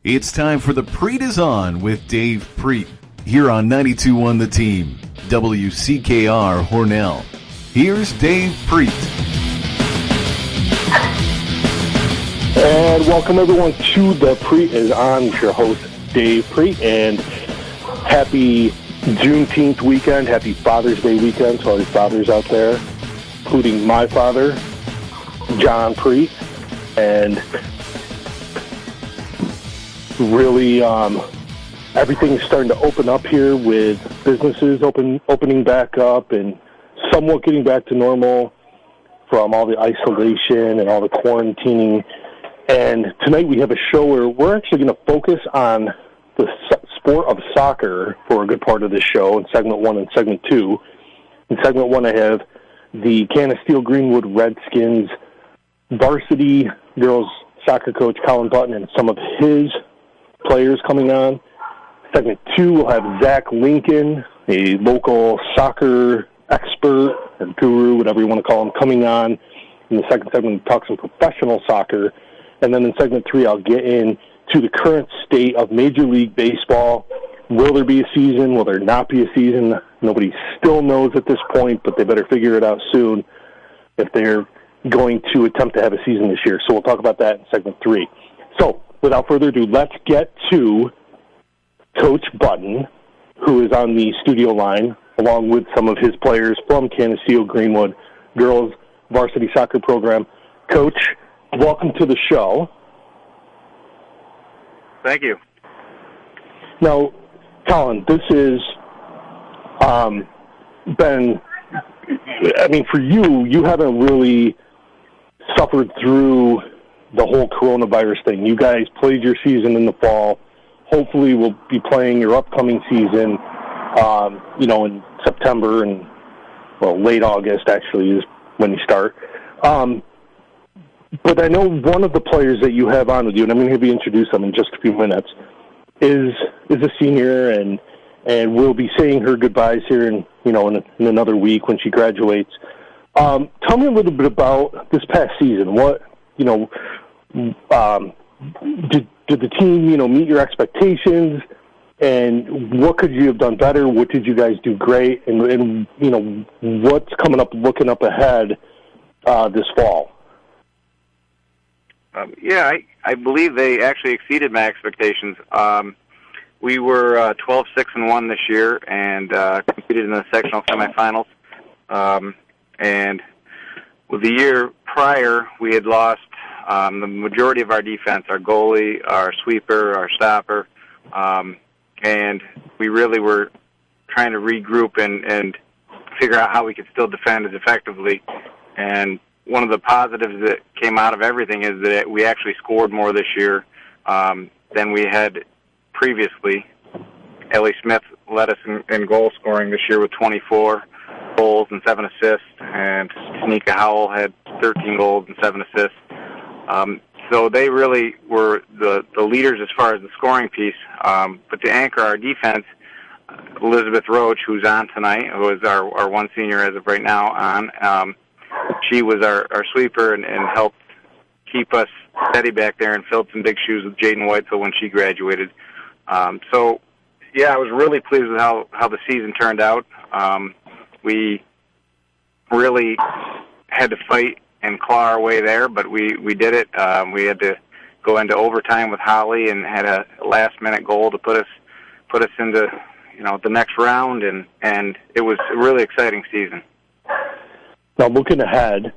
It's time for the Prete Is On with Dave Prete here on 92.1 The Team, WCKR Hornell. Here's Dave Prete. And welcome everyone to the Prete Is On with your host Dave Prete, and happy Juneteenth weekend, happy Father's Day weekend to all your fathers out there, including my father, John Prete, and really everything is starting to open up here with businesses opening back up and somewhat getting back to normal from all the isolation and all the quarantining. And tonight we have a show where we're actually going to focus on the sport of soccer for a good part of this show in segment 1 and segment 2. In segment 1 I have the Canisteel Greenwood Redskins varsity girls soccer coach Colin Button and some of his players coming on. Segment 2, we'll have Zach Lincoln, a local soccer expert or guru, whatever you want to call him, coming on. In the second segment, we'll talk some professional soccer. And then in segment 3, I'll get into the current state of Major League Baseball. Will there be a season? Will there not be a season? Nobody still knows at this point, but they better figure it out soon if they're going to attempt to have a season this year. So we'll talk about that in segment 3. So, without further ado, let's get to Coach Button, who is on the studio line, along with some of his players from Canisteel Greenwood girls varsity soccer program. Coach, welcome to the show. Thank you. Now, Colin, this has been, for you haven't really suffered through the whole coronavirus thing. You guys played your season in the fall. Hopefully we'll be playing your upcoming season, in September and, late August actually is when you start. But I know one of the players that you have on with you, and I'm going to have you introduce them in just a few minutes, is a senior, and we'll be saying her goodbyes here in another week when she graduates. Tell me a little bit about this past season. What, did the team, meet your expectations, and what could you have done better? What did you guys do great? And what's coming up, looking up ahead this fall? I believe they actually exceeded my expectations. We were 12-6-1 this year and competed in the sectional semifinals. And with the year prior, we had lost the majority of our defense, our goalie, our sweeper, our stopper, and we really were trying to regroup and figure out how we could still defend as effectively. And one of the positives that came out of everything is that we actually scored more this year than we had previously. Ellie Smith led us in goal scoring this year with 24 goals and 7 assists, and Tanika Howell had 13 goals and 7 assists. So they really were the leaders as far as the scoring piece. But to anchor our defense, Elizabeth Roach, who's on tonight, who is our one senior as of right now on, she was our sweeper and helped keep us steady back there and filled some big shoes with Jaden Whitesell when she graduated. I was really pleased with how the season turned out. We really had to fight and claw our way there, but we did it. We had to go into overtime with Holly and had a last-minute goal to put us into the next round, and it was a really exciting season. Now, looking ahead,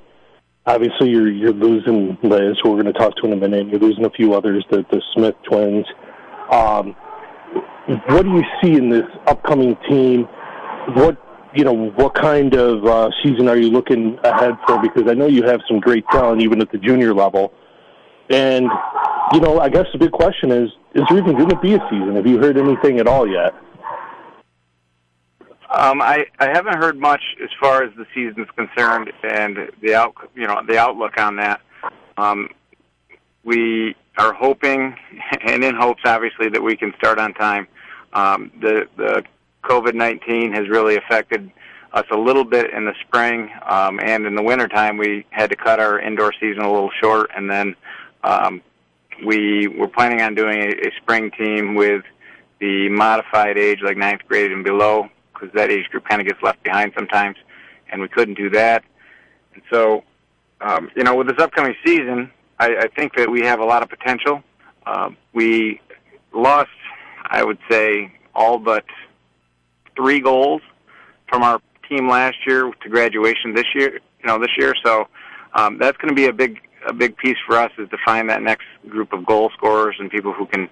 obviously you're losing Liz, who we're going to talk to in a minute. You're losing a few others, the Smith twins. What do you see in this upcoming team? What kind of season are you looking ahead for? Because I know you have some great talent even at the junior level. And, I guess the big question is there even going to be a season? Have you heard anything at all yet? I haven't heard much as far as the season's concerned and the outlook on that. We are hoping, and in hopes, obviously, that we can start on time. The COVID-19 has really affected us a little bit in the spring, and in the wintertime we had to cut our indoor season a little short, and then we were planning on doing a spring team with the modified age, like ninth grade and below, because that age group kind of gets left behind sometimes, and we couldn't do that. And so, with this upcoming season, I think that we have a lot of potential. We lost, I would say, all but 3 goals from our team last year to graduation this year. So that's going to be a big piece for us, is to find that next group of goal scorers and people who can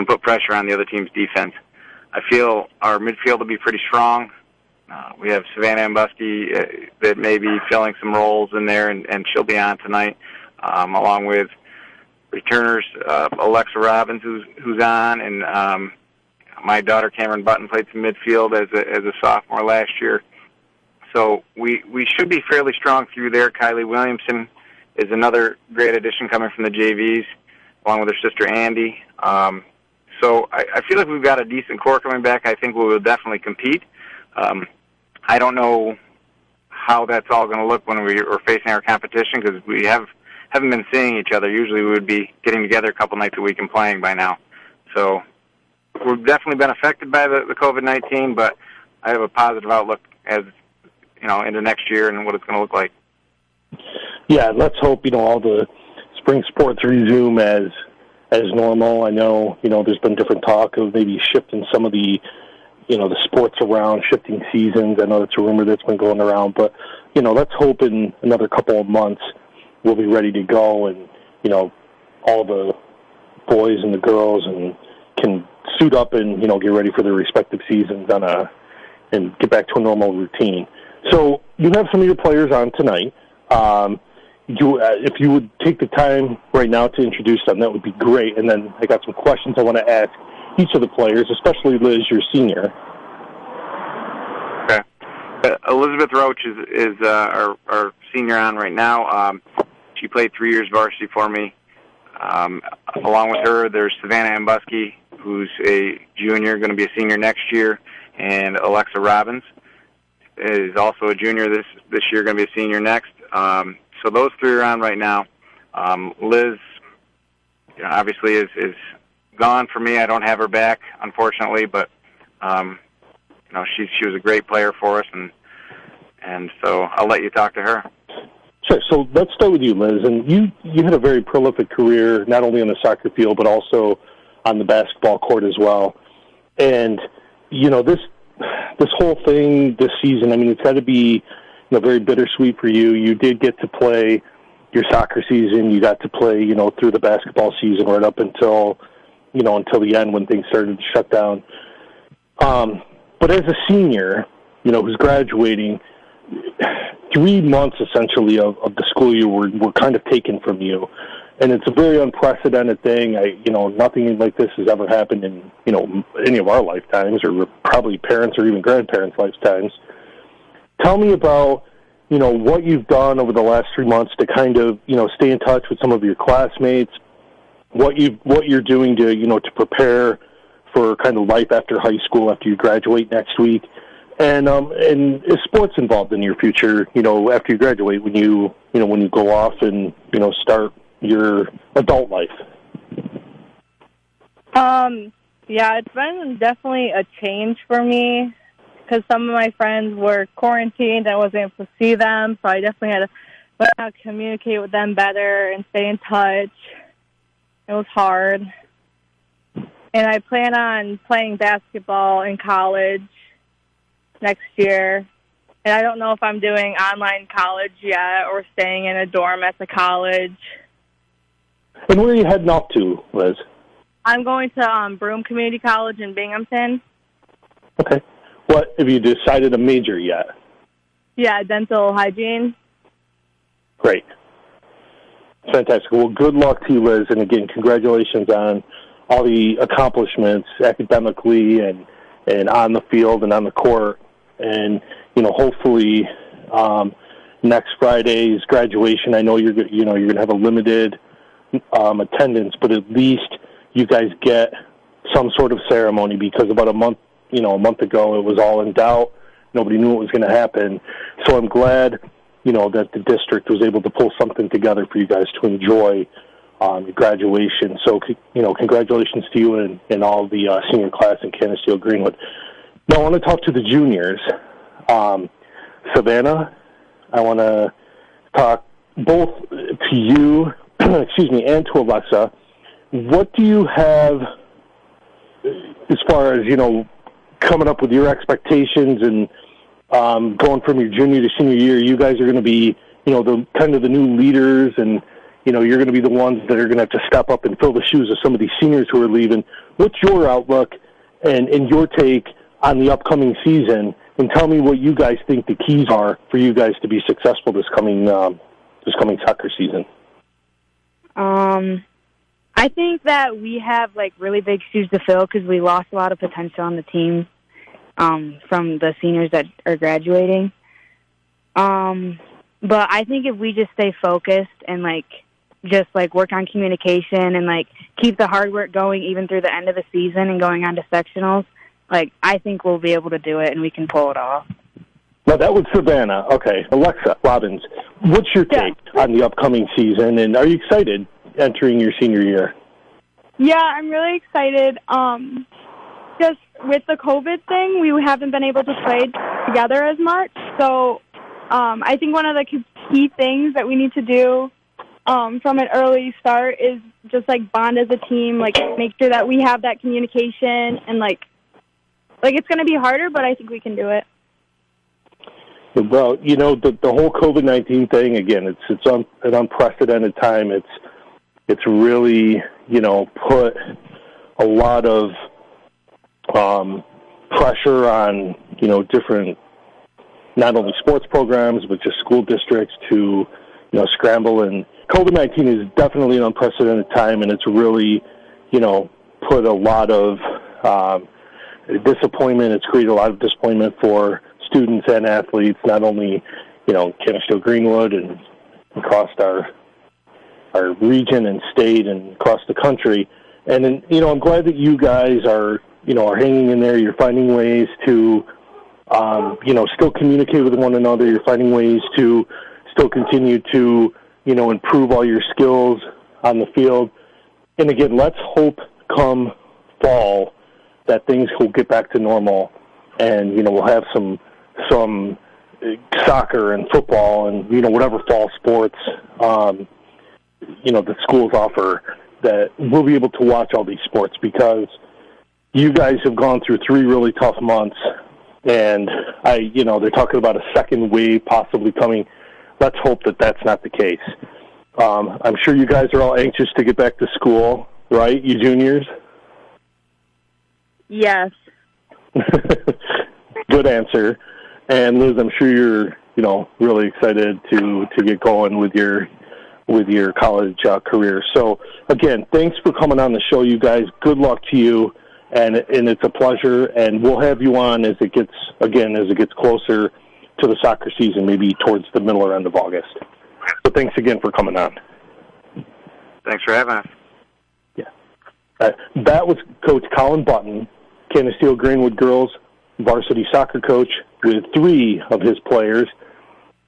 put pressure on the other team's defense. I feel our midfield will be pretty strong. We have Savannah Mbusky that may be filling some roles in there, and she'll be on tonight, along with returners Alexa Robbins, who's on, and my daughter Cameron Button played some midfield as a sophomore last year. So we should be fairly strong through there. Kylie Williamson is another great addition coming from the JVs, along with her sister Andy. So I feel like we've got a decent core coming back. I think we will definitely compete. I don't know how that's all going to look when we're facing our competition, because we haven't been seeing each other. Usually we would be getting together a couple nights a week and playing by now. So we've definitely been affected by the COVID-19, but I have a positive outlook as into next year and what it's going to look like. Yeah, let's hope all the spring sports resume as normal. I know there's been different talk of maybe shifting some of the the sports around, shifting seasons. I know that's a rumor that's been going around, but let's hope in another couple of months we'll be ready to go, and all the boys and the girls can suit up and get ready for their respective seasons and get back to a normal routine. So you have some of your players on tonight. If you would take the time right now to introduce them, that would be great. And then I got some questions I want to ask each of the players, especially Liz, your senior. Okay. Elizabeth Roach is our senior on right now. She played 3 years varsity for me. Along with her, there's Savannah Mbusky, who's a junior, going to be a senior next year, and Alexa Robbins is also a junior this year, going to be a senior next. So those 3 are on right now. Liz, obviously is gone for me. I don't have her back, unfortunately, but she was a great player for us, and so I'll let you talk to her. Sure. So let's start with you, Liz. And you had a very prolific career, not only on the soccer field but also on the basketball court as well. And this whole thing this season, I mean, it's got to be very bittersweet for you. You did get to play your soccer season. You got to play, through the basketball season right up until the end when things started to shut down. But as a senior, who's graduating, 3 months essentially of the school year were kind of taken from you. And it's a very unprecedented thing. Nothing like this has ever happened in, any of our lifetimes, or probably parents or even grandparents' lifetimes. Tell me about, what you've done over the last 3 months to kind of, stay in touch with some of your classmates, what you're doing to prepare for kind of life after high school, after you graduate next week, and is sports involved in your future, after you graduate, when you go off and, start your adult life? Yeah, it's been definitely a change for me, because some of my friends were quarantined. I wasn't able to see them, so I definitely had to learn how to communicate with them better and stay in touch. It was hard. And I plan on playing basketball in college next year. And I don't know if I'm doing online college yet or staying in a dorm at the college. And where are you heading off to, Liz? I'm going to Broome Community College in Binghamton. Okay. What, have you decided a major yet? Yeah, dental hygiene. Great. Fantastic. Well, good luck to you, Liz. And again, congratulations on all the accomplishments academically and on the field and on the court. And, hopefully next Friday's graduation, I know you're going to have a limited attendance, but at least you guys get some sort of ceremony, because about a month ago it was all in doubt. Nobody knew what was going to happen. So I'm glad, that the district was able to pull something together for you guys to enjoy your graduation. So, congratulations to you and all the senior class in Canisteo Greenwood. Now, I want to talk to the juniors. Savannah, I want to talk both to you, and to Alexa. What do you have as far as, coming up with your expectations and going from your junior to senior year? You guys are going to be, the kind of the new leaders, and, you're going to be the ones that are going to have to step up and fill the shoes of some of these seniors who are leaving. What's your outlook and your take on the upcoming season? And tell me what you guys think the keys are for you guys to be successful this coming soccer season. I think that we have really big shoes to fill because we lost a lot of potential on the team from the seniors that are graduating. But I think if we just stay focused and work on communication and keep the hard work going even through the end of the season and going on to sectionals, I think we'll be able to do it and we can pull it off. Now, that was Savannah. Okay. Alexa Robbins, what's your take on the upcoming season, and are you excited entering your senior year? Yeah, I'm really excited. Just with the COVID thing, we haven't been able to play together as much. So I think one of the key things that we need to do from an early start is just bond as a team, make sure that we have that communication, and it's going to be harder, but I think we can do it. Well, the whole COVID-19 thing, again, it's an unprecedented time. It's really, put a lot of pressure on, different, not only sports programs, but just school districts to, scramble. And COVID-19 is definitely an unprecedented time, and it's really, put a lot of disappointment. It's created a lot of disappointment for students and athletes, not only, Canisteo Greenwood and across our region and state and across the country. And then, I'm glad that you guys are hanging in there. You're finding ways to, still communicate with one another. You're finding ways to still continue to, improve all your skills on the field. And again, let's hope come fall that things will get back to normal, and, we'll have some soccer and football and, whatever fall sports, the schools offer, that we'll be able to watch all these sports, because you guys have gone through 3 really tough months, and they're talking about a second wave possibly coming. Let's hope that that's not the case. I'm sure you guys are all anxious to get back to school, right, you juniors? Yes. Good answer. And Liz, I'm sure you're, really excited to get going with your college career. So again, thanks for coming on the show, you guys. Good luck to you, and it's a pleasure. And we'll have you on as it gets closer to the soccer season, maybe towards the middle or end of August. So thanks again for coming on. Thanks for having us. Yeah, that was Coach Colin Button, Canisteo Greenwood girls varsity soccer coach, with 3 of his players.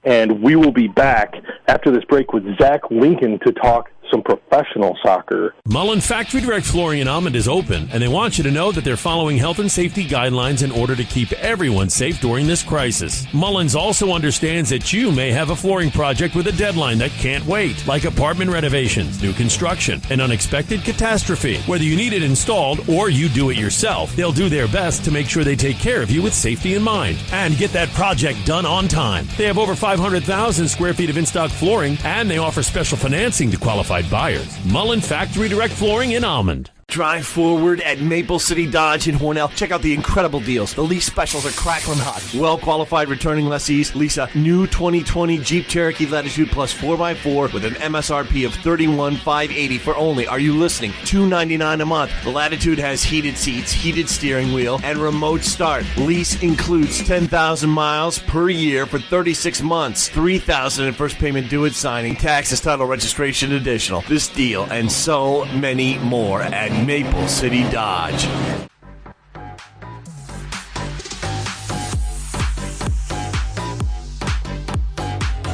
And we will be back after this break with Zach Lincoln to talk some professional soccer. Mullen Factory Direct Flooring in Almond is open, and they want you to know that they're following health and safety guidelines in order to keep everyone safe during this crisis. Mullins also understands that you may have a flooring project with a deadline that can't wait, like apartment renovations, new construction, an unexpected catastrophe. Whether you need it installed or you do it yourself, they'll do their best to make sure they take care of you with safety in mind and get that project done on time. They have over 500,000 square feet of in-stock flooring, and they offer special financing to qualified buyers. Mullen Factory Direct Flooring in Almond. Drive forward at Maple City Dodge in Hornell. Check out the incredible deals. The lease specials are crackling hot. Well-qualified returning lessees lease a new 2020 Jeep Cherokee Latitude Plus 4x4 with an MSRP of $31,580 for only, are you listening, $299 a month. The Latitude has heated seats, heated steering wheel, and remote start. Lease includes 10,000 miles per year for 36 months. $3,000 in first payment due at signing. Taxes, title, registration additional. This deal and so many more at Maple City Dodge.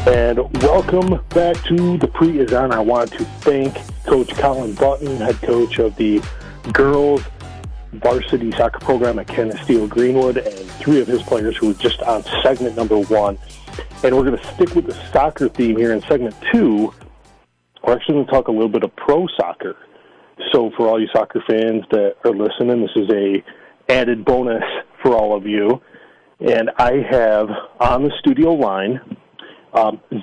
And welcome back to the Prete Is On. I want to thank Coach Colin Button, head coach of the girls varsity soccer program at Canisteo Greenwood, and 3 of his players who were just on segment number 1. And we're going to stick with the soccer theme here in segment 2. We're actually going to talk a little bit of pro soccer. So for all you soccer fans that are listening, this is a added bonus for all of you. And I have on the studio line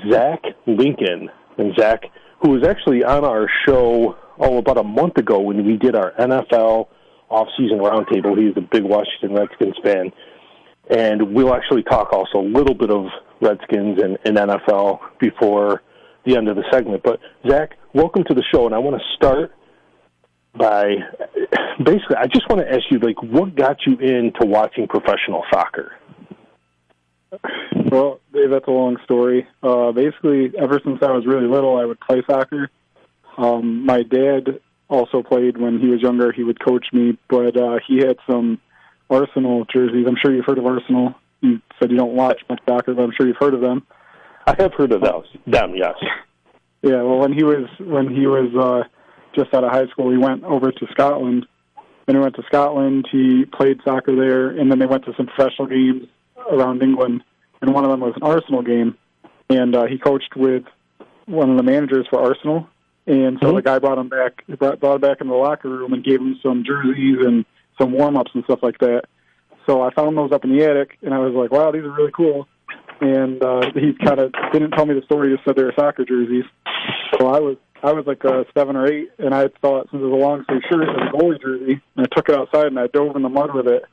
Zach Lincoln. And Zach, who was actually on our show about a month ago when we did our NFL off-season roundtable. He's a big Washington Redskins fan. And we'll actually talk also a little bit of Redskins and NFL before the end of the segment. But, Zach, welcome to the show. And I want to start by, basically, I just want to ask you, like, what got you into watching professional soccer? Well, Dave, that's a long story. Basically, ever since I was really little, I would play soccer. My dad also played when he was younger. He would coach me, but he had some Arsenal jerseys. I'm sure you've heard of Arsenal. You said you don't watch much soccer, but I'm sure you've heard of them. I have heard of them, yes. Yeah, well, when he was just out of high school, he went over to Scotland. Then he went to Scotland. He played soccer there, and then they went to some professional games around England, and one of them was an Arsenal game. And he coached with one of the managers for Arsenal. And so the guy brought him back into the locker room and gave him some jerseys and some warm-ups and stuff like that. So I found those up in the attic, and I was like, wow, these are really cool. And he kind of didn't tell me the story, he just said they were soccer jerseys. So I was like 7 or 8, and I thought, since it was a long-sleeve shirt, it was a goalie jersey, and I took it outside, and I dove in the mud with it,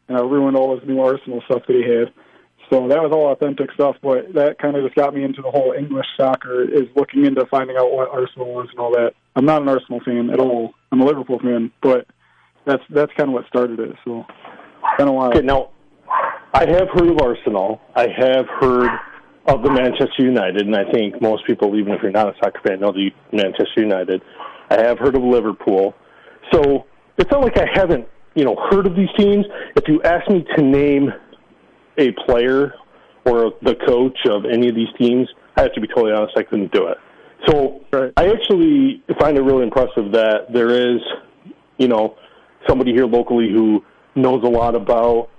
and I ruined all his new Arsenal stuff that he had. So that was all authentic stuff, but that kind of just got me into the whole English soccer, is looking into finding out what Arsenal was and all that. I'm not an Arsenal fan at all. I'm a Liverpool fan, but that's kind of what started it. So it's been a while. Okay, now, I have heard of Arsenal. I have heard of the Manchester United, and I think most people, even if you're not a soccer fan, know the Manchester United. I have heard of Liverpool. So it's not like I haven't, heard of these teams. If you ask me to name a player or the coach of any of these teams, I have to be totally honest, I couldn't do it. So right. I actually find it really impressive that there is, somebody here locally who knows a lot about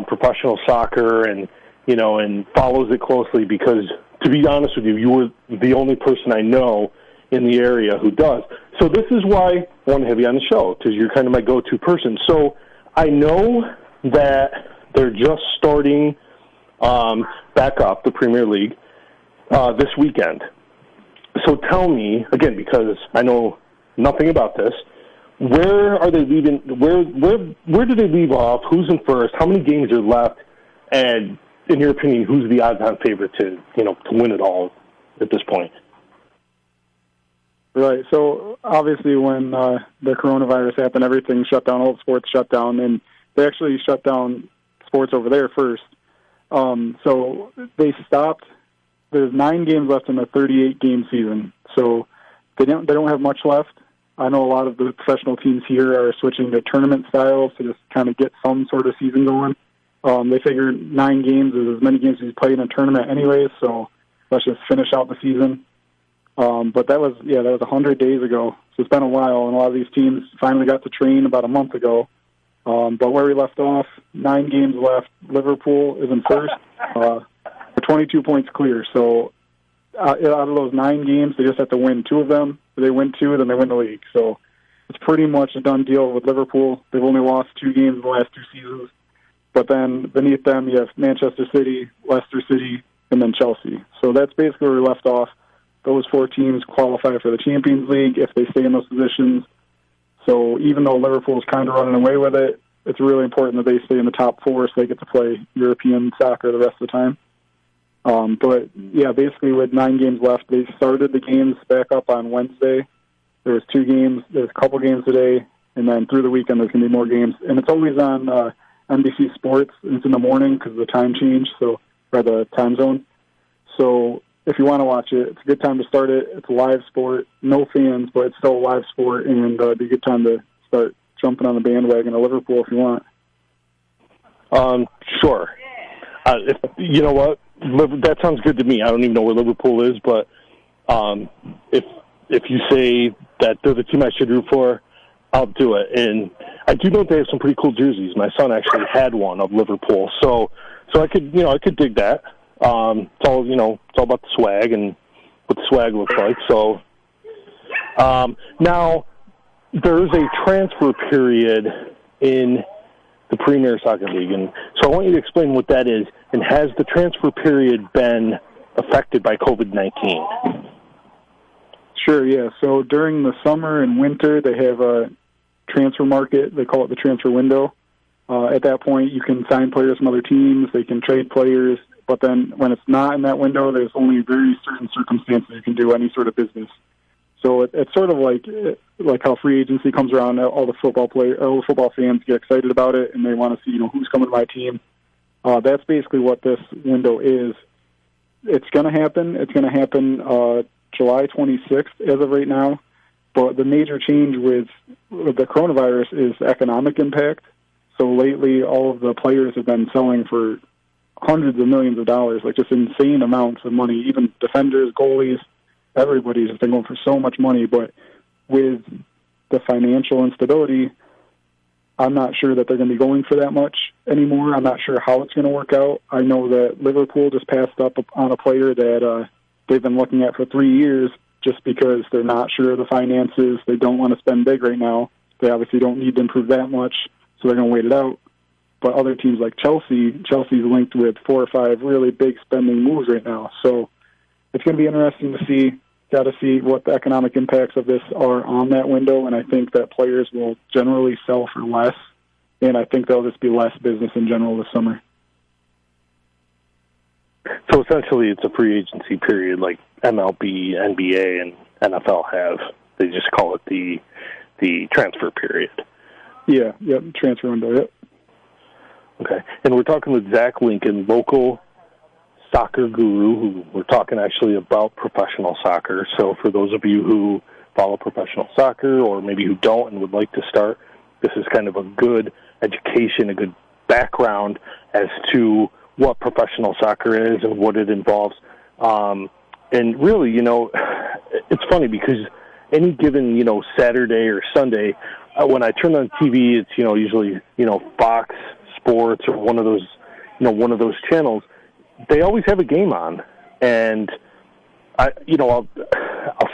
professional soccer and follows it closely, because to be honest with you, you were the only person I know in the area who does. So this is why I want to have you on the show, because you're kind of my go-to person. So I know that they're just starting back up, the Premier League, this weekend. So tell me, again, because I know nothing about this, where are they leaving? Where do they leave off? Who's in first? How many games are left? And in your opinion, who's the odds-on favorite to win it all at this point? Right. So obviously, when the coronavirus happened, everything shut down. All the sports shut down, and they actually shut down sports over there first. So they stopped. There's 9 games left in the 38-game season, so they don't have much left. I know a lot of the professional teams here are switching to tournament styles to just kind of get some sort of season going. They figured 9 games is as many games as you play in a tournament anyways, so let's just finish out the season. But that was 100 days ago, so it's been a while, and a lot of these teams finally got to train about a month ago. But where we left off, 9 games left. Liverpool is in first. We're 22 points clear, so out of those 9 games, they just have to win 2 of them. If they win 2, then they win the league. So it's pretty much a done deal with Liverpool. They've only lost 2 games in the last 2 seasons. But then beneath them, you have Manchester City, Leicester City, and then Chelsea. So that's basically where we left off. Those 4 teams qualify for the Champions League if they stay in those positions. So even though Liverpool's kind of running away with it, it's really important that they stay in the top 4 so they get to play European soccer the rest of the time. But, yeah, basically with 9 games left, they started the games back up on Wednesday. There was 2 games. There's a couple games today, and then through the weekend there's going to be more games. And it's always on NBC Sports. It's in the morning because of the time change, or the time zone. So if you want to watch it, it's a good time to start it. It's a live sport. No fans, but it's still a live sport, and it'd be a good time to start jumping on the bandwagon of Liverpool if you want. Sure. You know what? That sounds good to me. I don't even know where Liverpool is, but if if you say that they're the team I should root for, I'll do it. And I do know they have some pretty cool jerseys. My son actually had one of Liverpool, so I could dig that. It's all about the swag and what the swag looks like. So now there is a transfer period in the Premier Soccer League, and so I want you to explain what that is. And has the transfer period been affected by COVID-19? Sure, yeah. So during the summer and winter, they have a transfer market. They call it the transfer window. At that point, you can sign players from other teams. They can trade players. But then when it's not in that window, there's only very certain circumstances you can do any sort of business. So it's sort of like how free agency comes around. All the football fans get excited about it, and they want to see who's coming to my team. That's basically what this window is. It's going to happen. It's going to happen July 26th as of right now. But the major change with the coronavirus is economic impact. So lately, all of the players have been selling for hundreds of millions of dollars, like just insane amounts of money. Even defenders, goalies, everybody's just been going for so much money. But with the financial instability, I'm not sure that they're going to be going for that much anymore. I'm not sure how it's going to work out. I know that Liverpool just passed up on a player that they've been looking at for 3 years just because they're not sure of the finances. They don't want to spend big right now. They obviously don't need to improve that much, so they're going to wait it out. But other teams like Chelsea's linked with 4 or 5 really big spending moves right now. So it's going to be interesting to see. Got to see what the economic impacts of this are on that window, and I think that players will generally sell for less, and I think there'll just be less business in general this summer. So essentially it's a free agency period like MLB, NBA, and NFL have. They just call it the transfer period. Yeah, transfer window, yep. Okay, and we're talking with Zach Lincoln, local soccer guru, who we're talking actually about professional soccer. So for those of you who follow professional soccer or maybe who don't and would like to start, this is kind of a good education, a good background as to what professional soccer is and what it involves. And really, it's funny because any given, Saturday or Sunday, when I turn on TV, it's, usually, Fox Sports or one of those channels. They always have a game on, and I'll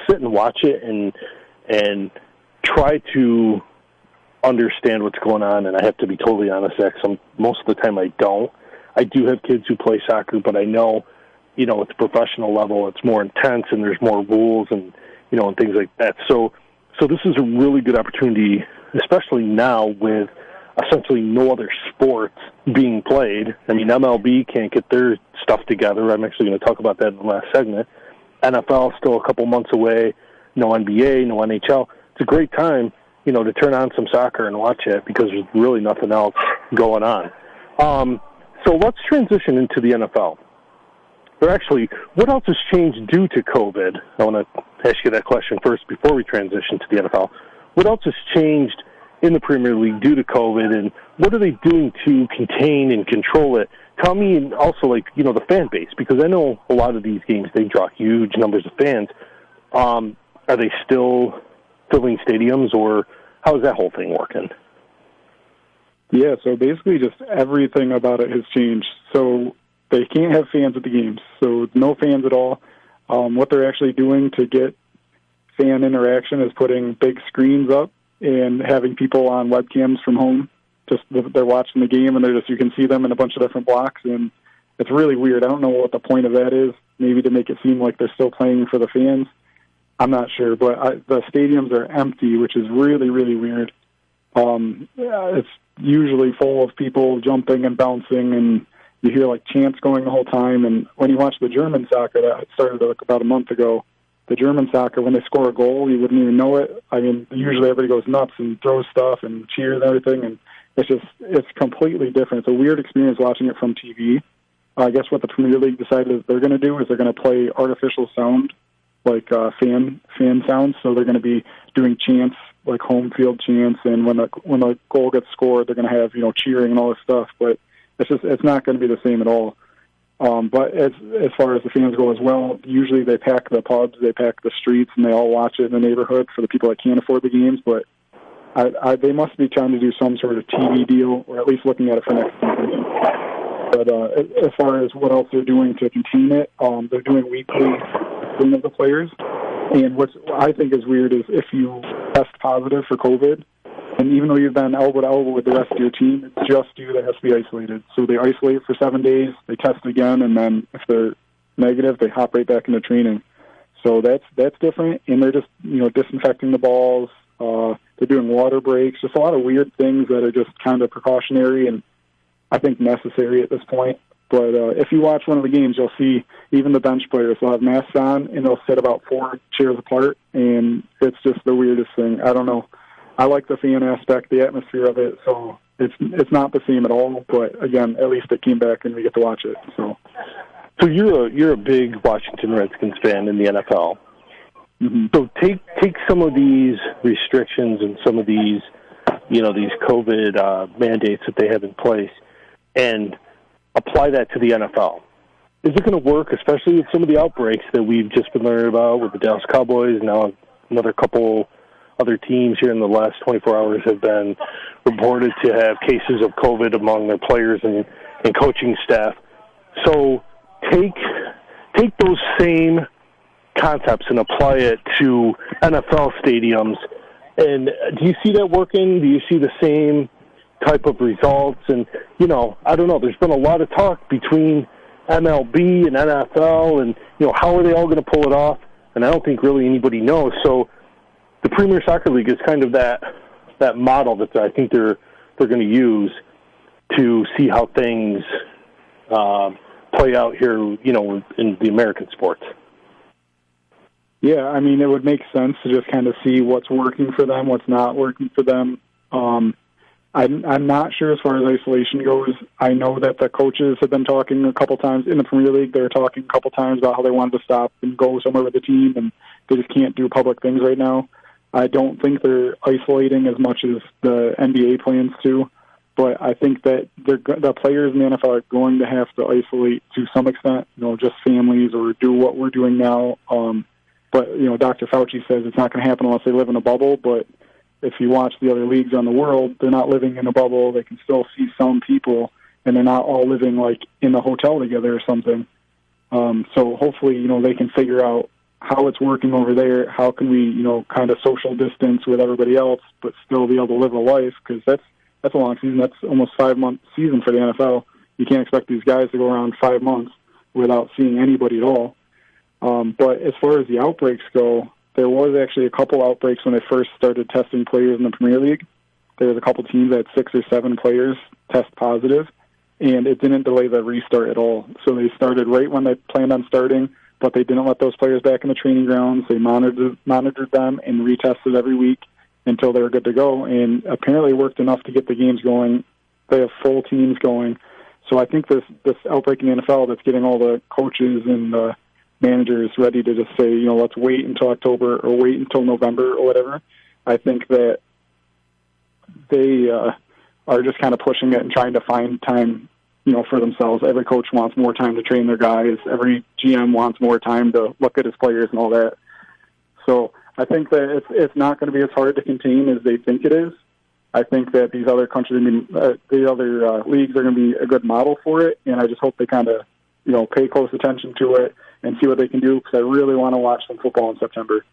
sit and watch it and try to understand what's going on. And I have to be totally honest, most of the time I don't. I do have kids who play soccer, but I know, at the professional level, it's more intense and there's more rules and and things like that. So this is a really good opportunity, especially now with essentially no other sports being played. I mean, MLB can't get their stuff together. I'm actually going to talk about that in the last segment. NFL still a couple months away. No NBA, no NHL. It's a great time, to turn on some soccer and watch it because there's really nothing else going on. So let's transition into the NFL. Or actually, what else has changed due to COVID? I want to ask you that question first before we transition to the NFL. What else has changed in the Premier League due to COVID, and what are they doing to contain and control it? Tell me, and also, the fan base, because I know a lot of these games, they draw huge numbers of fans. Are they still filling stadiums, or how is that whole thing working? Yeah, so basically just everything about it has changed. So they can't have fans at the games, so no fans at all. What they're actually doing to get fan interaction is putting big screens up and having people on webcams from home. Just they're watching the game, and you can see them in a bunch of different blocks, and it's really weird. I don't know what the point of that is. Maybe to make it seem like they're still playing for the fans. I'm not sure, but the stadiums are empty, which is really, really weird. It's usually full of people jumping and bouncing, and you hear chants going the whole time. And when you watch the German soccer that started about a month ago, the German soccer, when they score a goal, you wouldn't even know it. I mean, usually everybody goes nuts and throws stuff and cheers and everything, and it's completely different. It's a weird experience watching it from TV. I guess what the Premier League decided they're going to do is they're going to play artificial sound, like fan sounds. So they're going to be doing chants, like home field chants, and when a goal gets scored, they're going to have cheering and all this stuff. But it's not going to be the same at all. But as far as the fans go as well, usually they pack the pubs, they pack the streets, and they all watch it in the neighborhood for the people that can't afford the games. But they must be trying to do some sort of TV deal, or at least looking at it for next season. But as far as what else they're doing to contain it, they're doing weekly testing of the players. And what I think is weird is if you test positive for COVID, and even though you've been elbow to elbow with the rest of your team, it's just you that has to be isolated. So they isolate for 7 days, they test again, and then if they're negative, they hop right back into training. So that's different, and they're just disinfecting the balls. They're doing water breaks, just a lot of weird things that are just kind of precautionary and I think necessary at this point. But if you watch one of the games, you'll see even the bench players will have masks on, and they'll sit about 4 chairs apart, and it's just the weirdest thing. I don't know. I like the fan aspect, the atmosphere of it, so it's not the same at all. But again, at least it came back and we get to watch it. So you're a big Washington Redskins fan in the NFL. Mm-hmm. So take some of these restrictions and some of these these COVID mandates that they have in place and apply that to the NFL. Is it going to work, especially with some of the outbreaks that we've just been learning about with the Dallas Cowboys, and now another couple other teams here in the last 24 hours have been reported to have cases of COVID among their players and coaching staff. So take those same concepts and apply it to NFL stadiums. And do you see that working? Do you see the same type of results? And, I don't know. There's been a lot of talk between MLB and NFL and, how are they all going to pull it off? And I don't think really anybody knows. So the Premier Soccer League is kind of that model that I think they're going to use to see how things play out here, in the American sports. Yeah, I mean, it would make sense to just kind of see what's working for them, what's not working for them. I'm not sure as far as isolation goes. I know that the coaches have been talking a couple times in the Premier League. They were talking a couple times about how they wanted to stop and go somewhere with the team, and they just can't do public things right now. I don't think they're isolating as much as the NBA plans to, but I think that the players in the NFL are going to have to isolate to some extent, just families or do what we're doing now. But, Dr. Fauci says it's not going to happen unless they live in a bubble. But if you watch the other leagues around the world, they're not living in a bubble. They can still see some people, and they're not all living, like, in a hotel together or something. So hopefully, they can figure out how it's working over there. How can we, kind of social distance with everybody else, but still be able to live a life? Because that's a long season. That's almost 5-month season for the NFL. You can't expect these guys to go around 5 months without seeing anybody at all. But as far as the outbreaks go, there was actually a couple outbreaks when they first started testing players in the Premier League. There was a couple teams that had 6 or 7 players test positive, and it didn't delay the restart at all. So they started right when they planned on starting, but they didn't let those players back in the training grounds. They monitored them and retested every week until they were good to go, and apparently it worked enough to get the games going. They have full teams going. So I think this outbreak in the NFL that's getting all the coaches and the managers ready to just say, let's wait until October or wait until November or whatever. I think that they are just kind of pushing it and trying to find time, for themselves. Every coach wants more time to train their guys. Every GM wants more time to look at his players and all that. So I think that it's not going to be as hard to contain as they think it is. I think that these other countries, the other leagues are going to be a good model for it, and I just hope they kind of, pay close attention to it and see what they can do, because I really want to watch some football in September.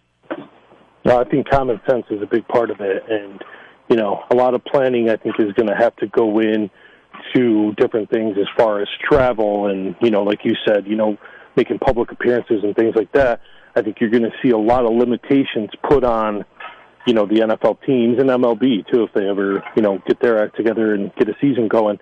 Well, I think common sense is a big part of it, and, a lot of planning, I think, is going to have to go in to different things as far as travel and, like you said, making public appearances and things like that. I think you're going to see a lot of limitations put on, the NFL teams and MLB, too, if they ever, get their act together and get a season going.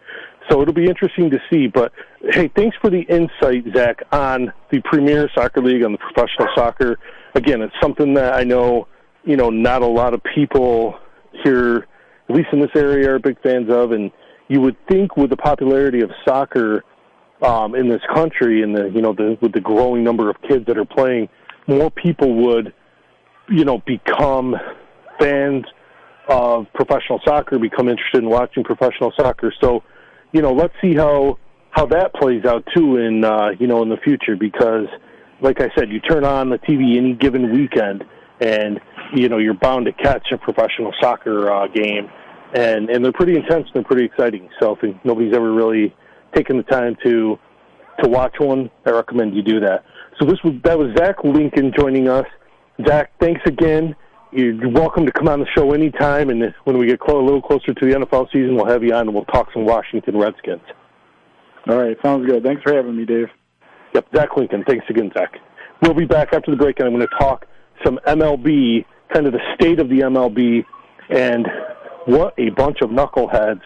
So it'll be interesting to see. But, hey, thanks for the insight, Zach, on the Premier Soccer League, on the professional soccer. Again, it's something that I know, not a lot of people here, at least in this area, are big fans of. And you would think with the popularity of soccer in this country and with the growing number of kids that are playing, more people would, become fans of professional soccer, become interested in watching professional soccer. So, let's see how how that plays out too in in the future, because like I said, you turn on the TV any given weekend and you're bound to catch a professional soccer game, and they're pretty intense and they're pretty exciting. So if nobody's ever really taken the time to watch one, I recommend you do that. So that was Zach Lincoln joining us. Zach, thanks again. You're welcome to come on the show anytime, and when we get a little closer to the NFL season, we'll have you on and we'll talk some Washington Redskins. All right, sounds good. Thanks for having me, Dave. Yep, Zach Lincoln. Thanks again, Zach. We'll be back after the break, and I'm going to talk some MLB, kind of the state of the MLB, and what a bunch of knuckleheads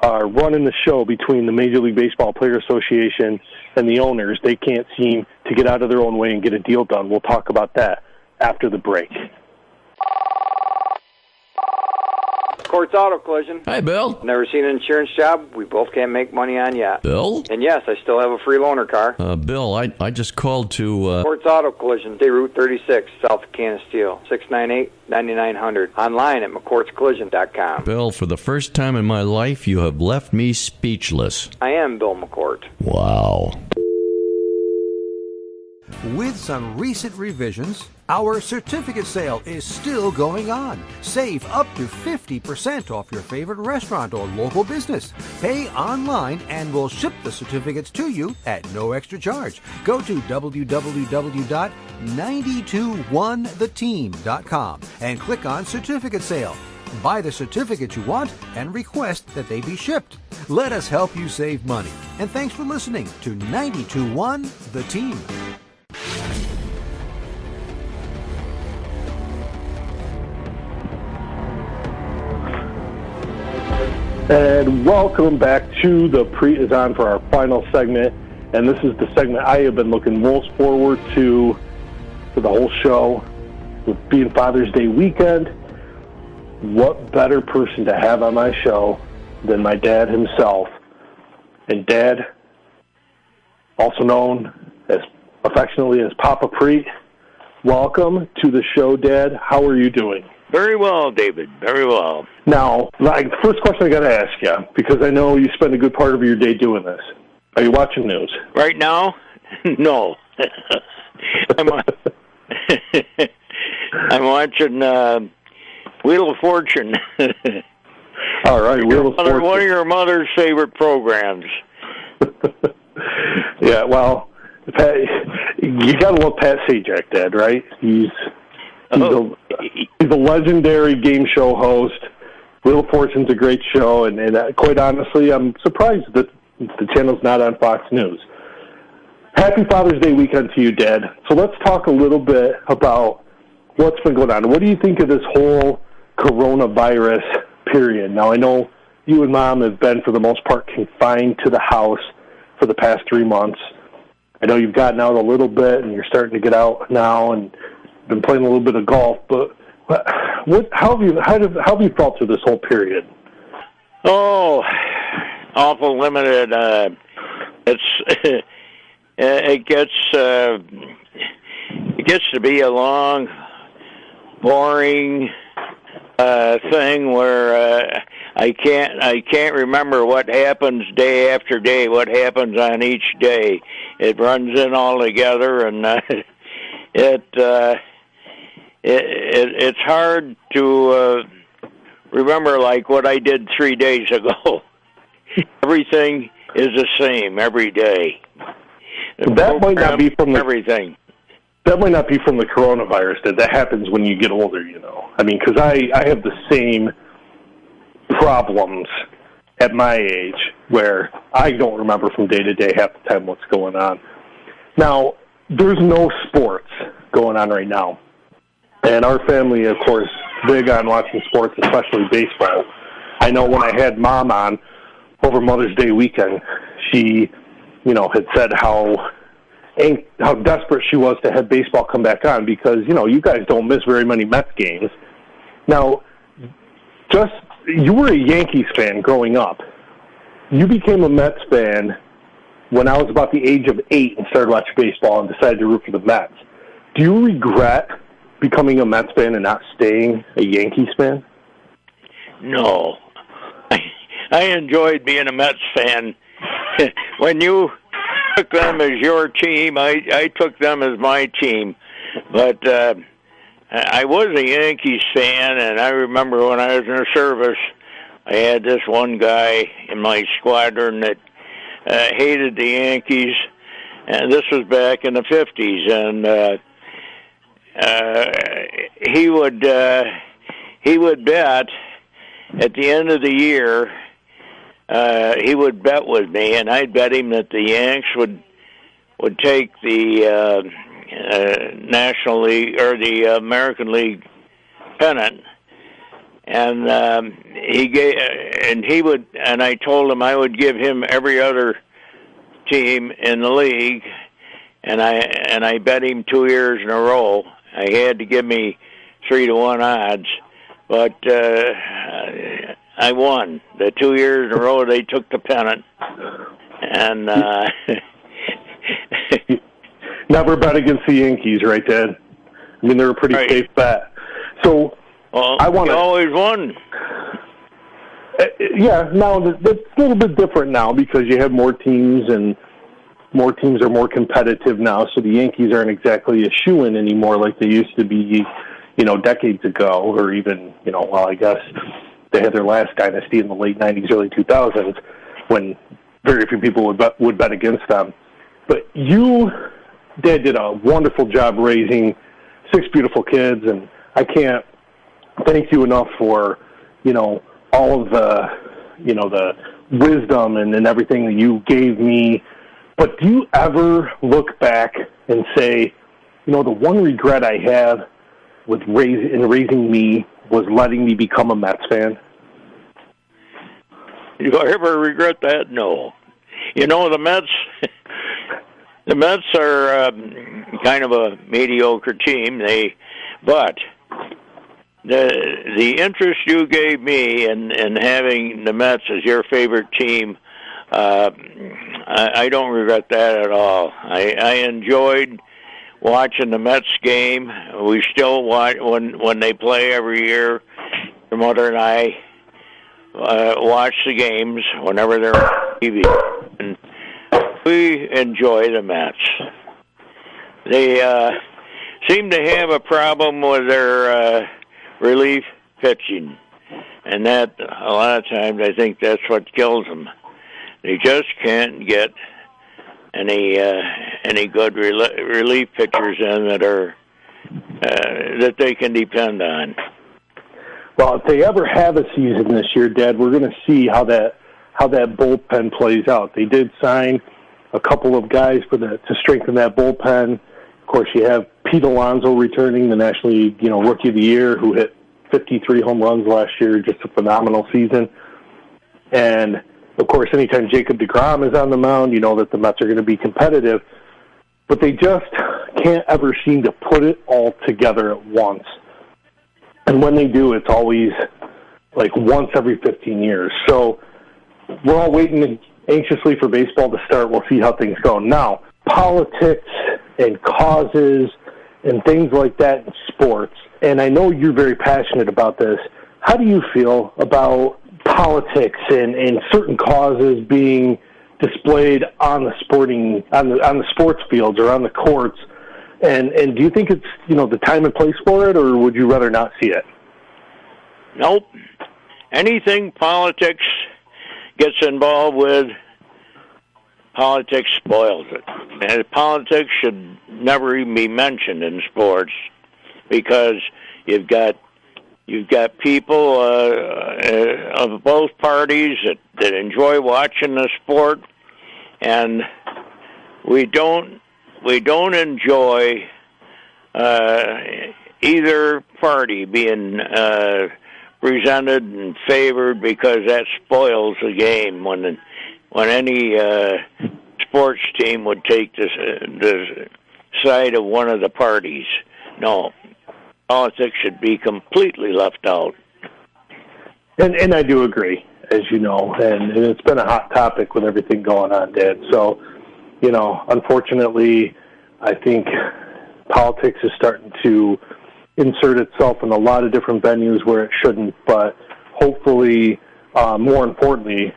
are running the show between the Major League Baseball Player Association and the owners. They can't seem to get out of their own way and get a deal done. We'll talk about that after the break. Courts Auto Collision. Hi, Bill. Never seen an insurance job we both can't make money on yet. Bill? And yes, I still have a free loaner car. Bill, I just called to... Courts Auto Collision, State Route 36, south of Canisteel, 698-9900. Online at McCourtsCollision.com. Bill, for the first time in my life, you have left me speechless. I am Bill McCourt. Wow. With some recent revisions, our certificate sale is still going on. Save up to 50% off your favorite restaurant or local business. Pay online and we'll ship the certificates to you at no extra charge. Go to www.921theteam.com and click on certificate sale. Buy the certificate you want and request that they be shipped. Let us help you save money. And thanks for listening to 921 The Team. And welcome back to the Prete Is On for our final segment. And this is the segment I have been looking most forward to for the whole show. With being Father's Day weekend, what better person to have on my show than my dad himself. And Dad, also known as affectionately as Papa Prete, welcome to the show, Dad. How are you doing? Very well, David. Very well. Now, first question I got to ask you, because I know you spend a good part of your day doing this. Are you watching news? Right now? No. I'm watching Wheel of Fortune. All right, Wheel of Fortune. One of your mother's favorite programs. Yeah, well, Pat, you got to love Pat Sajak, Dad, right? He's a legendary game show host. Wheel of Fortune's a great show, and quite honestly, I'm surprised that the channel's not on Fox News. Happy Father's Day weekend to you, Dad. So let's talk a little bit about what's been going on. What do you think of this whole coronavirus period? Now, I know you and Mom have been, for the most part, confined to the house for the past 3 months. I know you've gotten out a little bit, and you're starting to get out now, and been playing a little bit of golf. But how have you felt through this whole period? Oh, awful limited. It gets to be a long, boring thing where I can't remember what happens day after day, what happens on each day. It runs in all together, and it's hard to remember like what I did 3 days ago. Everything is the same every day. That might not be from everything. That might not be from the coronavirus. That happens when you get older, you know. I mean, because I have the same problems at my age where I don't remember from day to day half the time what's going on. Now, there's no sports going on right now. And our family, of course, big on watching sports, especially baseball. I know when I had Mom on over Mother's Day weekend, she, had said how desperate she was to have baseball come back on because, you guys don't miss very many Mets games. Now, you were a Yankees fan growing up. You became a Mets fan when I was about the age of 8 and started watching baseball and decided to root for the Mets. Do you regret becoming a Mets fan and not staying a Yankees fan? No. I enjoyed being a Mets fan when you took them as your team, I took them as my team. But I was a Yankees fan, and I remember when I was in the service, I had this one guy in my squadron that hated the Yankees, and this was back in the 50s, and he would bet at the end of the year. He would bet with me, and I'd bet him that the Yanks would take the National League or the American League pennant. And I told him I would give him every other team in the league, and I bet him 2 years in a row. I had to give me 3-1 odds, but I won the 2 years in a row. They took the pennant, and never bet against the Yankees, right, Dad? I mean, they're a pretty safe bet. So I want to always won. Yeah, now that's a little bit different now because you have more teams and more teams are more competitive now. So the Yankees aren't exactly a shoo-in anymore like they used to be, decades ago, or even, I guess they had their last dynasty in the late 90s, early 2000s when very few people would bet against them. But you, Dad, did a wonderful job raising 6 beautiful kids, and I can't thank you enough for, all of the, the wisdom and everything that you gave me. But do you ever look back and say, the one regret I have with raising me was letting me become a Mets fan? Do I ever regret that? No. The Mets are kind of a mediocre team. But the interest you gave me in having the Mets as your favorite team, I don't regret that at all. I enjoyed watching the Mets game. We still watch when they play every year. Your mother and I watch the games whenever they're on TV, and we enjoy the Mets. They seem to have a problem with their relief pitching, and that a lot of times I think that's what kills them. They just can't get any good relief pitchers in that are that they can depend on. Well, if they ever have a season this year, Dad, we're going to see how that bullpen plays out. They did sign a couple of guys to strengthen that bullpen. Of course, you have Pete Alonso returning, the National League, Rookie of the Year, who hit 53 home runs last year, just a phenomenal season. And of course, anytime Jacob deGrom is on the mound, you know that the Mets are going to be competitive. But they just can't ever seem to put it all together at once. And when they do, it's always like once every 15 years. So we're all waiting anxiously for baseball to start. We'll see how things go. Now, politics and causes and things like that in sports, and I know you're very passionate about this. How do you feel about politics and certain causes being displayed on the sports fields or on the courts? And do you think it's the time and place for it, or would you rather not see it? Nope. Anything politics gets involved with, politics spoils it. And politics should never even be mentioned in sports because you've got people of both parties that enjoy watching the sport, and we don't enjoy either party being presented and favored because that spoils the game when any sports team would take the side of one of the parties. No, politics should be completely left out. And I do agree, as you know, and it's been a hot topic with everything going on, Dad. So, unfortunately, I think politics is starting to insert itself in a lot of different venues where it shouldn't, but hopefully, more importantly,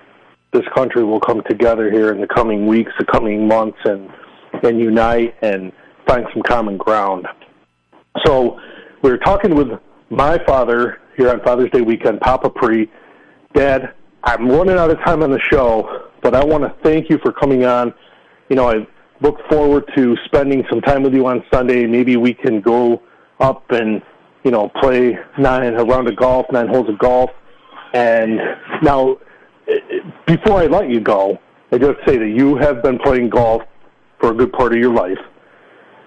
this country will come together here in the coming weeks, the coming months, and unite and find some common ground. So we were talking with my father here on Father's Day weekend, Papa Prete. Dad, I'm running out of time on the show, but I want to thank you for coming on. You know, I look forward to spending some time with you on Sunday. Maybe we can go up and, you know, play a round of golf, 9 holes of golf. And now, before I let you go, I just say that you have been playing golf for a good part of your life,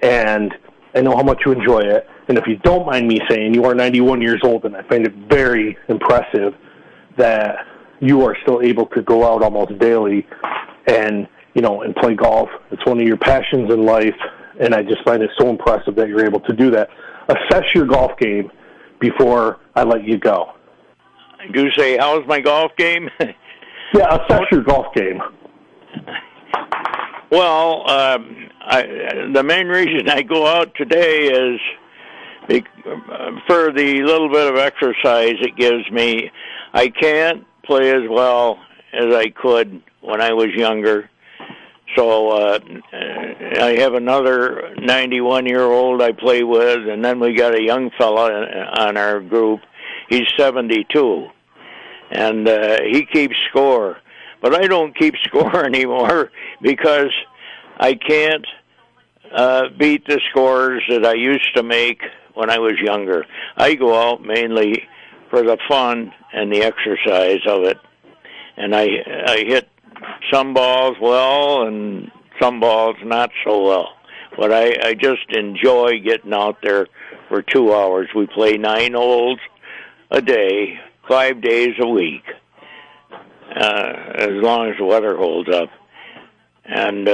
and I know how much you enjoy it. And if you don't mind me saying, you are 91 years old, and I find it very impressive that you are still able to go out almost daily and, you know, and play golf. It's one of your passions in life, and I just find it so impressive that you're able to do that. Assess your golf game before I let you go. You say, how's my golf game? Yeah, assess your golf game. Well, the main reason I go out today is for the little bit of exercise it gives me. I can't play as well as I could when I was younger. So I have another 91-year-old I play with, and then we got a young fella on our group. He's 72, and he keeps score. But I don't keep score anymore because I can't beat the scores that I used to make when I was younger. I go out mainly for the fun and the exercise of it. And I hit some balls well and some balls not so well. But I just enjoy getting out there for 2 hours. We play 9 holes a day, 5 days a week, as long as the weather holds up. And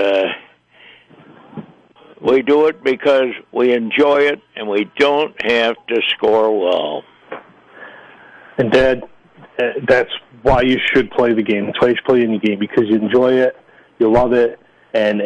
we do it because we enjoy it and we don't have to score well. And Dad, that's why you should play the game. That's why you should play any game, because you enjoy it, you love it, and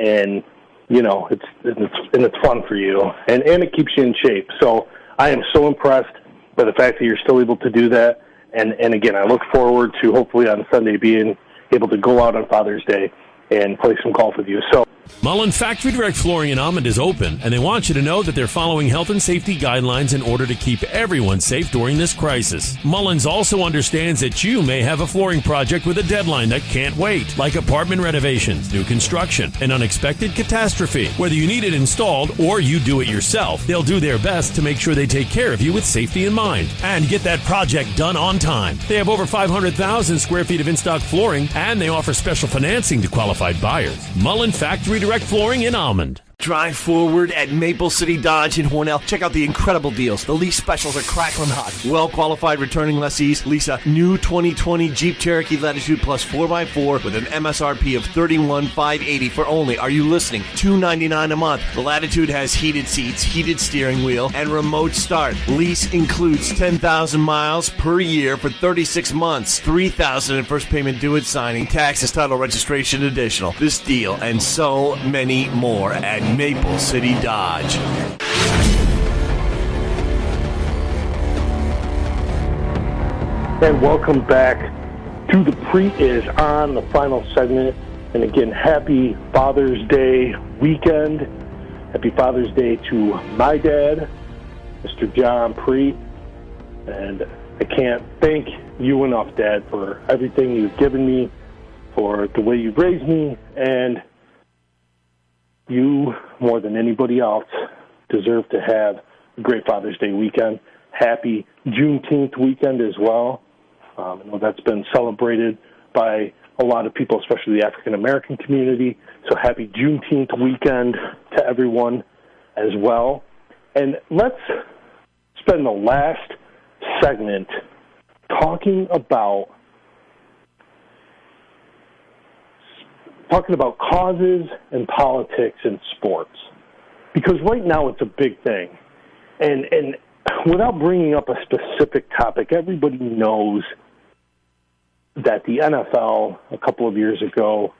you know it's fun for you, and it keeps you in shape. So I am so impressed by the fact that you're still able to do that. And again, I look forward to hopefully on Sunday being able to go out on Father's Day and play some golf with you. So Mullen Factory Direct Flooring in Almond is open, and they want you to know that they're following health and safety guidelines in order to keep everyone safe during this crisis. Mullins also understands that you may have a flooring project with a deadline that can't wait, like apartment renovations, new construction, an unexpected catastrophe. Whether you need it installed or you do it yourself, they'll do their best to make sure they take care of you with safety in mind and get that project done on time. They have over 500,000 square feet of in-stock flooring, and they offer special financing to qualified buyers. Mullen Factory Direct Flooring in Almond. Drive forward at Maple City Dodge in Hornell. Check out the incredible deals. The lease specials are crackling hot. Well-qualified returning lessees lease a new 2020 Jeep Cherokee Latitude Plus 4x4 with an MSRP of $31,580 for only, are you listening, $299 a month. The Latitude has heated seats, heated steering wheel, and remote start. Lease includes 10,000 miles per year for 36 months. $3,000 in first payment due at signing. Taxes, title, registration additional. This deal and so many more at Maple City Dodge. And welcome back to the Prete Is On, the final segment. And again, happy Father's Day weekend. Happy Father's Day to my dad, Mr. John Prete. And I can't thank you enough, Dad, for everything you've given me, for the way you've raised me, and you, more than anybody else, deserve to have a great Father's Day weekend. Happy Juneteenth weekend as well. I know that's been celebrated by a lot of people, especially the African-American community. So happy Juneteenth weekend to everyone as well. And let's spend the last segment talking about causes and politics in sports, because right now it's a big thing. And without bringing up a specific topic, everybody knows that the NFL a couple of years ago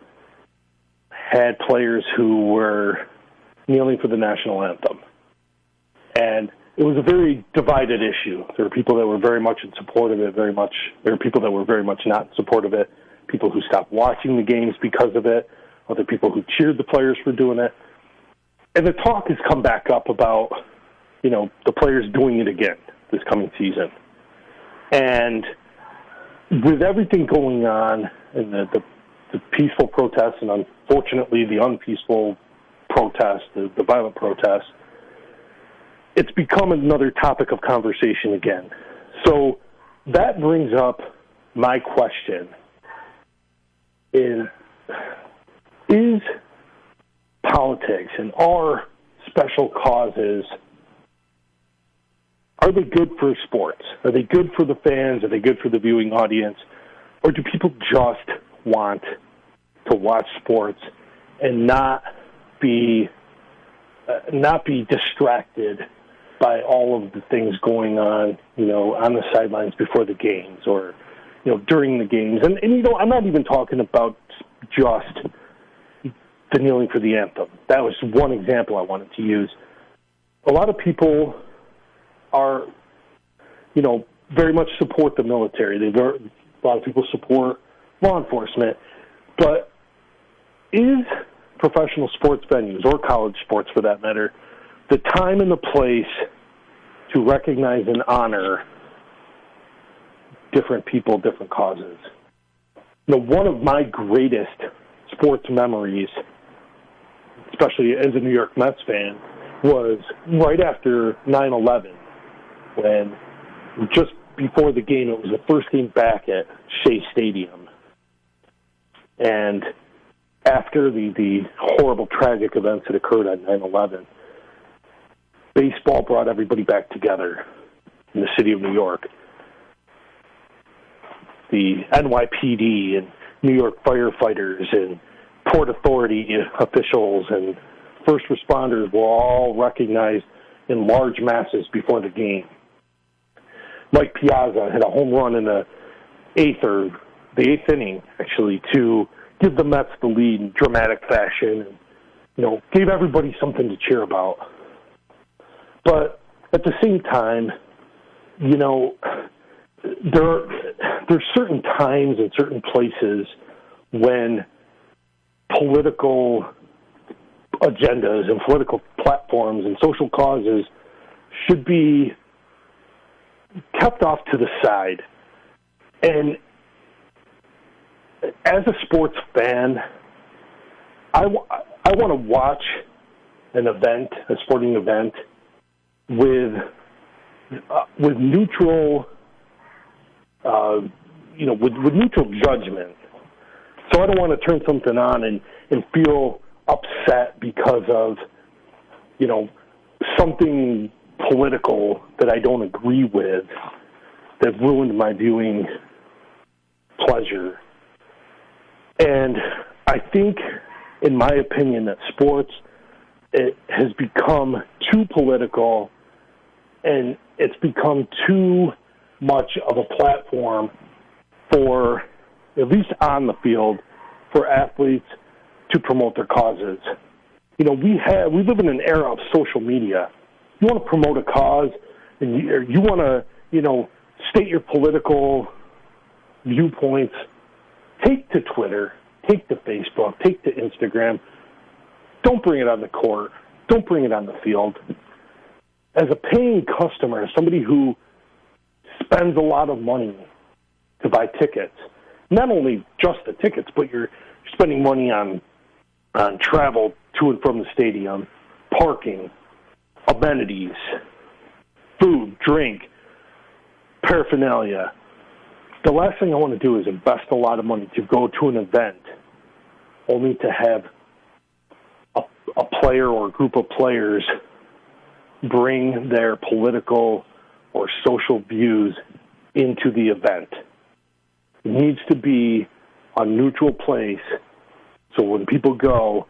had players who were kneeling for the national anthem. And it was a very divided issue. There were people that were very much in support of it, there were people that were very much not in support of it. people who stopped watching the games because of it, other people who cheered the players for doing it. And the talk has come back up about, the players doing it again this coming season. And with everything going on and the peaceful protests and unfortunately the unpeaceful protests, the violent protests, it's become another topic of conversation again. So that brings up my question is politics and are special causes, are they good for sports? Are they good for the fans? Are they good for the viewing audience? Or do people just want to watch sports and not be distracted by all of the things going on, on the sidelines before the games or, during the games? And I'm not even talking about just the kneeling for the anthem. That was one example I wanted to use. A lot of people are, very much support the military. A lot of people support law enforcement. But is professional sports venues, or college sports for that matter, the time and the place to recognize and honor different people, different causes? One of my greatest sports memories, especially as a New York Mets fan, was right after 9/11, when just before the game, it was the first game back at Shea Stadium. And after the horrible, tragic events that occurred on 9/11, baseball brought everybody back together in the city of New York. The NYPD and New York firefighters and Port Authority officials and first responders were all recognized in large masses before the game. Mike Piazza hit a home run in the eighth inning, actually, to give the Mets the lead in dramatic fashion and, gave everybody something to cheer about. But at the same time, there's certain times and certain places when political agendas and political platforms and social causes should be kept off to the side. And as a sports fan, I want to watch an event, a sporting event, with neutral, with neutral judgment. So I don't want to turn something on and feel upset because of, something political that I don't agree with that ruined my viewing pleasure. And I think, in my opinion, that sports, it has become too political and it's become too much of a platform for, at least on the field, for athletes to promote their causes. We live in an era of social media. You want to promote a cause and you want to, state your political viewpoints, take to Twitter, take to Facebook, take to Instagram. Don't bring it on the court. Don't bring it on the field. As a paying customer, somebody who spends a lot of money to buy tickets, not only just the tickets, but you're spending money on travel to and from the stadium, parking, amenities, food, drink, paraphernalia. The last thing I want to do is invest a lot of money to go to an event only to have a player or a group of players bring their political or social views into the event. It needs to be a neutral place so when people go,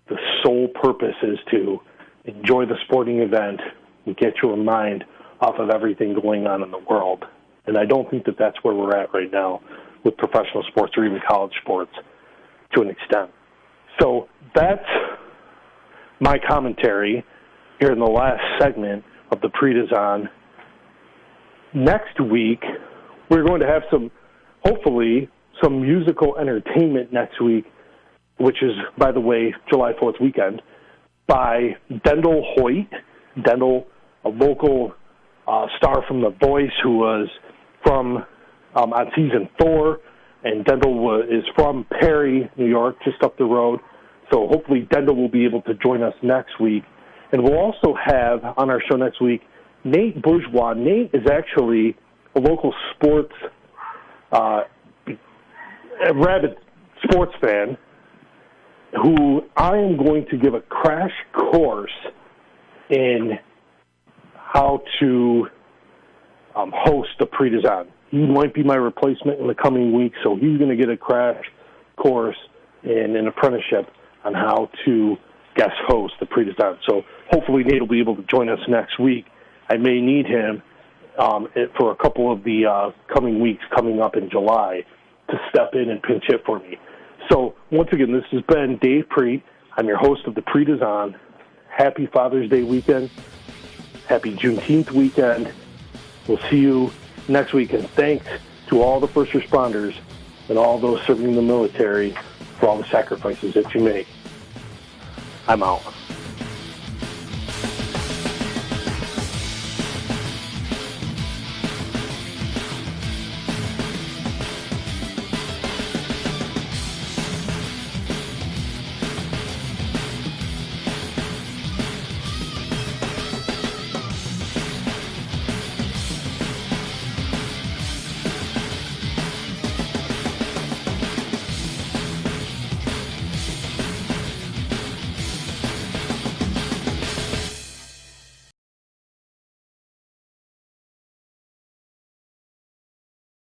the sole purpose is to enjoy the sporting event and get your mind off of everything going on in the world. And I don't think that that's where we're at right now with professional sports or even college sports to an extent. So that's my commentary here in the last segment of the Prete Is On. Next week, we're going to have hopefully, some musical entertainment next week, which is, by the way, July 4th weekend, by Dendel Hoyt. Dendel, a local star from The Voice who was from on season 4, and Dendel is from Perry, New York, just up the road. So hopefully Dendel will be able to join us next week. And we'll also have on our show next week Nate Bourgeois. Nate is actually a local sports, a rabid sports fan who I am going to give a crash course in how to host the Prete Is On. He might be my replacement in the coming weeks, so he's going to get a crash course in an apprenticeship on how to guest host the Prete Is On. So hopefully Nate will be able to join us next week. I may need him for a couple of the coming weeks coming up in July to step in and pinch hit for me. So once again, this has been Dave Prete. I'm your host of the Prete Is On. Happy Father's Day weekend. Happy Juneteenth weekend. We'll see you next week. And thanks to all the first responders and all those serving in the military for all the sacrifices that you make. I'm out.